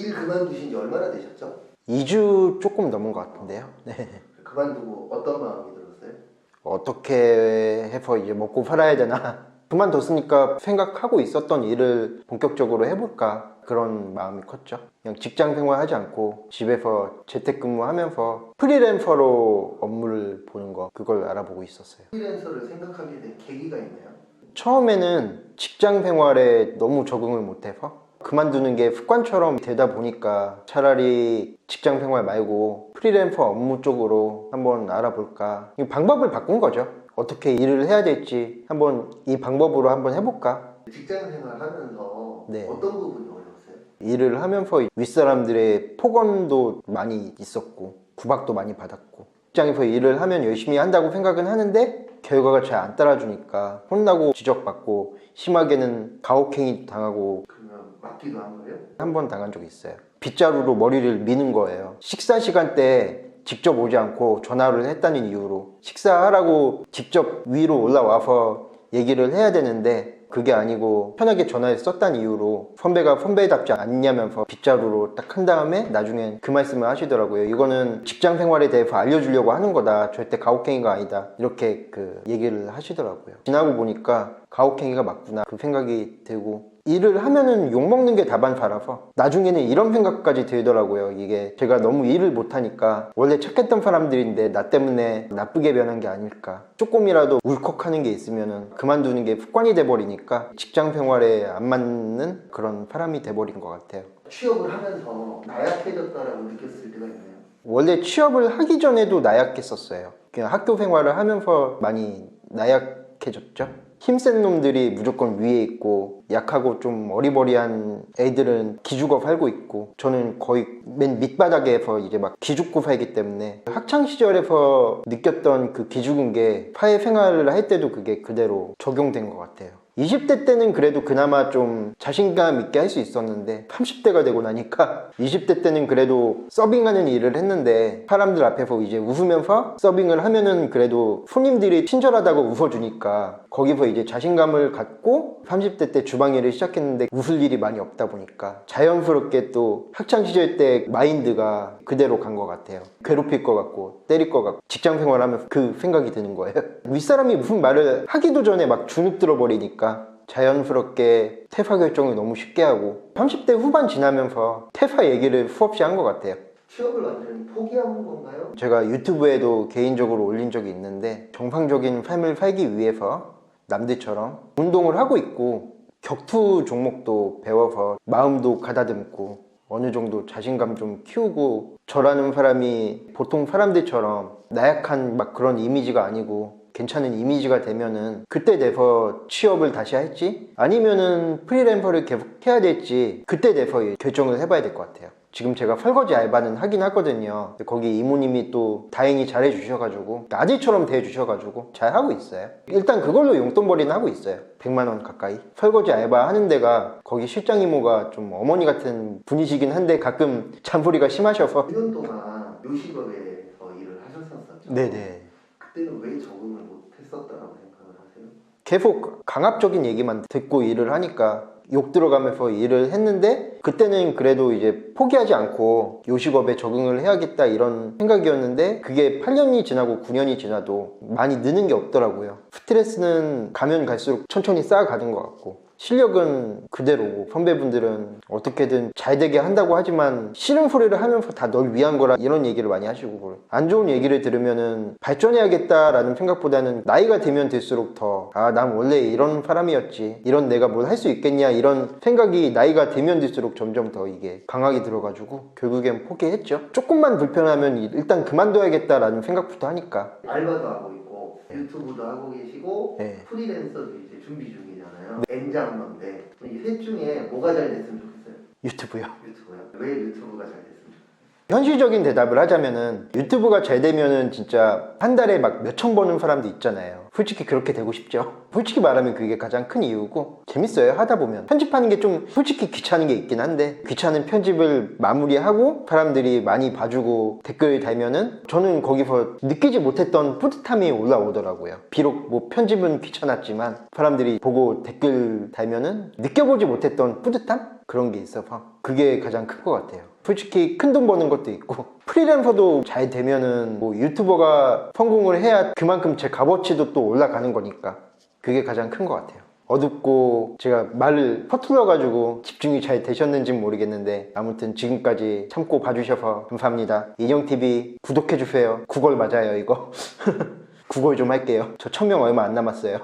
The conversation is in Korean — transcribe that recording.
일 그만두신 지 얼마나 되셨죠? 2주 조금 넘은 것 같은데요. 네. 그만두고 어떤 마음이 들었어요? 어떻게 해서 이제 먹고 살아야 되나. 그만뒀으니까 생각하고 있었던 일을 본격적으로 해볼까, 그런 마음이 컸죠. 그냥 직장 생활하지 않고 집에서 재택근무하면서 프리랜서로 업무를 보는 거, 그걸 알아보고 있었어요. 프리랜서를 생각하게 된 계기가 있나요? 처음에는 직장 생활에 너무 적응을 못해서 그만두는 게 습관처럼 되다 보니까 차라리 직장 생활 말고 프리랜서 업무 쪽으로 한번 알아볼까, 이 방법을 바꾼 거죠. 어떻게 일을 해야 될지 한번 이 방법으로 한번 해볼까. 직장 생활하면서 네. 어떤 부분이 어려웠어요? 일을 하면서 윗사람들의 폭언도 많이 있었고 구박도 많이 받았고, 직장에서 일을 하면 열심히 한다고 생각은 하는데 결과가 잘 안 따라주니까 혼나고 지적받고, 심하게는 가혹행위 당하고 그러면 맞기도 한 거예요? 한 번 당한 적이 있어요. 빗자루로 머리를 미는 거예요. 식사 시간 때 직접 오지 않고 전화를 했다는 이유로, 식사하라고 직접 위로 올라와서 얘기를 해야 되는데 그게 아니고 편하게 전화를 썼다는 이유로 선배가 선배답지 않냐면서 빗자루로 딱 한 다음에 나중엔 그 말씀을 하시더라고요. 이거는 직장 생활에 대해서 알려주려고 하는 거다, 절대 가혹행위가 아니다, 이렇게 그 얘기를 하시더라고요. 지나고 보니까 가혹행위가 맞구나, 그 생각이 들고, 일을 하면은 욕먹는 게 다반사라서 나중에는 이런 생각까지 들더라고요. 이게 제가 너무 일을 못하니까 원래 착했던 사람들인데 나 때문에 나쁘게 변한 게 아닐까, 조금이라도 울컥하는 게 있으면은 그만두는 게 습관이 돼버리니까 직장 생활에 안 맞는 그런 사람이 돼버린 것 같아요. 취업을 하면서 나약해졌다라고 느꼈을 때가 있나요? 원래 취업을 하기 전에도 나약했었어요. 그냥 학교 생활을 하면서 많이 나약해졌죠. 힘센 놈들이 무조건 위에 있고 약하고 좀 어리버리한 애들은 기죽어 살고 있고, 저는 거의 맨 밑바닥에서 이제 막 기죽고 살기 때문에 학창 시절에서 느꼈던 그 기죽은 게 사회생활을 할 때도 그게 그대로 적용된 것 같아요. 20대 때는 그래도 그나마 좀 자신감 있게 할 수 있었는데 30대가 되고 나니까 20대 때는 그래도 서빙하는 일을 했는데 사람들 앞에서 이제 웃으면서 서빙을 하면은 그래도 손님들이 친절하다고 웃어주니까 거기서 이제 자신감을 갖고 30대 때 주방 일을 시작했는데 웃을 일이 많이 없다 보니까 자연스럽게 또 학창시절 때 마인드가 그대로 간 것 같아요. 괴롭힐 것 같고 때릴 것 같고, 직장 생활하면서 그 생각이 드는 거예요. 윗사람이 무슨 말을 하기도 전에 막 주눅 들어버리니까 자연스럽게 퇴사 결정을 너무 쉽게 하고 30대 후반 지나면서 퇴사 얘기를 수없이 한 것 같아요. 취업을 완전히 포기한 건가요? 제가 유튜브에도 개인적으로 올린 적이 있는데 정상적인 삶을 살기 위해서 남들처럼 운동을 하고 있고 격투 종목도 배워서 마음도 가다듬고 어느 정도 자신감 좀 키우고, 저라는 사람이 보통 사람들처럼 나약한 막 그런 이미지가 아니고 괜찮은 이미지가 되면은 그때 돼서 취업을 다시 할지 아니면은 프리랜서를 계속 해야 될지 그때 돼서 결정을 해봐야 될 것 같아요. 지금 제가 설거지 알바는 하긴 하거든요. 거기 이모님이 또 다행히 잘해 주셔가지고 아들처럼 대해 주셔가지고 잘 하고 있어요. 일단 그걸로 용돈벌이는 하고 있어요. 100만 원 가까이. 설거지 알바 하는 데가 거기 실장 이모가 좀 어머니 같은 분이시긴 한데 가끔 잔소리가 심하셔서. 1년 동안 요식업에서 일을 하셨었죠? 네네. 그때는 왜 적응을 못했었다라고 생각을 하세요? 계속 강압적인 얘기만 듣고 일을 하니까 욕 들어가면서 일을 했는데, 그때는 그래도 이제 포기하지 않고 요식업에 적응을 해야겠다 이런 생각이었는데 그게 8년이 지나고 9년이 지나도 많이 느는 게 없더라고요. 스트레스는 가면 갈수록 천천히 쌓아가는 것 같고 실력은 그대로고, 선배분들은 어떻게든 잘 되게 한다고 하지만 싫은 소리를 하면서 다 널 위한 거라 이런 얘기를 많이 하시고, 안 좋은 얘기를 들으면은 발전해야겠다라는 생각보다는 나이가 들면 들수록 더 난 원래 이런 사람이었지, 이런 내가 뭘 할 수 있겠냐, 이런 생각이 나이가 들면 들수록 점점 더 이게 강하게 들어가지고 결국엔 포기했죠. 조금만 불편하면 일단 그만둬야겠다라는 생각부터 하니까. 알바도 하고 있고 유튜브도 하고 계시고 네. 프리랜서도 이제 준비 중이잖아요. N장러인데 이 셋 중에 뭐가 잘 됐으면 좋겠어요? 유튜브요. 유튜브요? 왜 유튜브가 잘 됐으면 좋겠어요? 현실적인 대답을 하자면은 유튜브가 잘 되면은 진짜 한 달에 막 몇천 버는 사람도 있잖아요. 솔직히 그렇게 되고 싶죠. 솔직히 말하면 그게 가장 큰 이유고 재밌어요. 하다 보면 편집하는 게 좀 솔직히 귀찮은 게 있긴 한데 귀찮은 편집을 마무리하고 사람들이 많이 봐주고 댓글 달면은 저는 거기서 느끼지 못했던 뿌듯함이 올라오더라고요. 비록 뭐 편집은 귀찮았지만 사람들이 보고 댓글 달면은 느껴보지 못했던 뿌듯함? 그런 게 있어서 그게 가장 큰 것 같아요. 솔직히 큰 돈 버는 것도 있고 프리랜서도 잘 되면은 뭐 유튜버가 성공을 해야 그만큼 제 값어치도 또 올라가는 거니까 그게 가장 큰 것 같아요. 어둡고 제가 말을 퍼툴러 가지고 집중이 잘 되셨는지는 모르겠는데 아무튼 지금까지 참고 봐주셔서 감사합니다. 인형TV 구독해주세요. 구걸 맞아요 이거. 구걸 좀 할게요. 저 1000명 얼마 안 남았어요.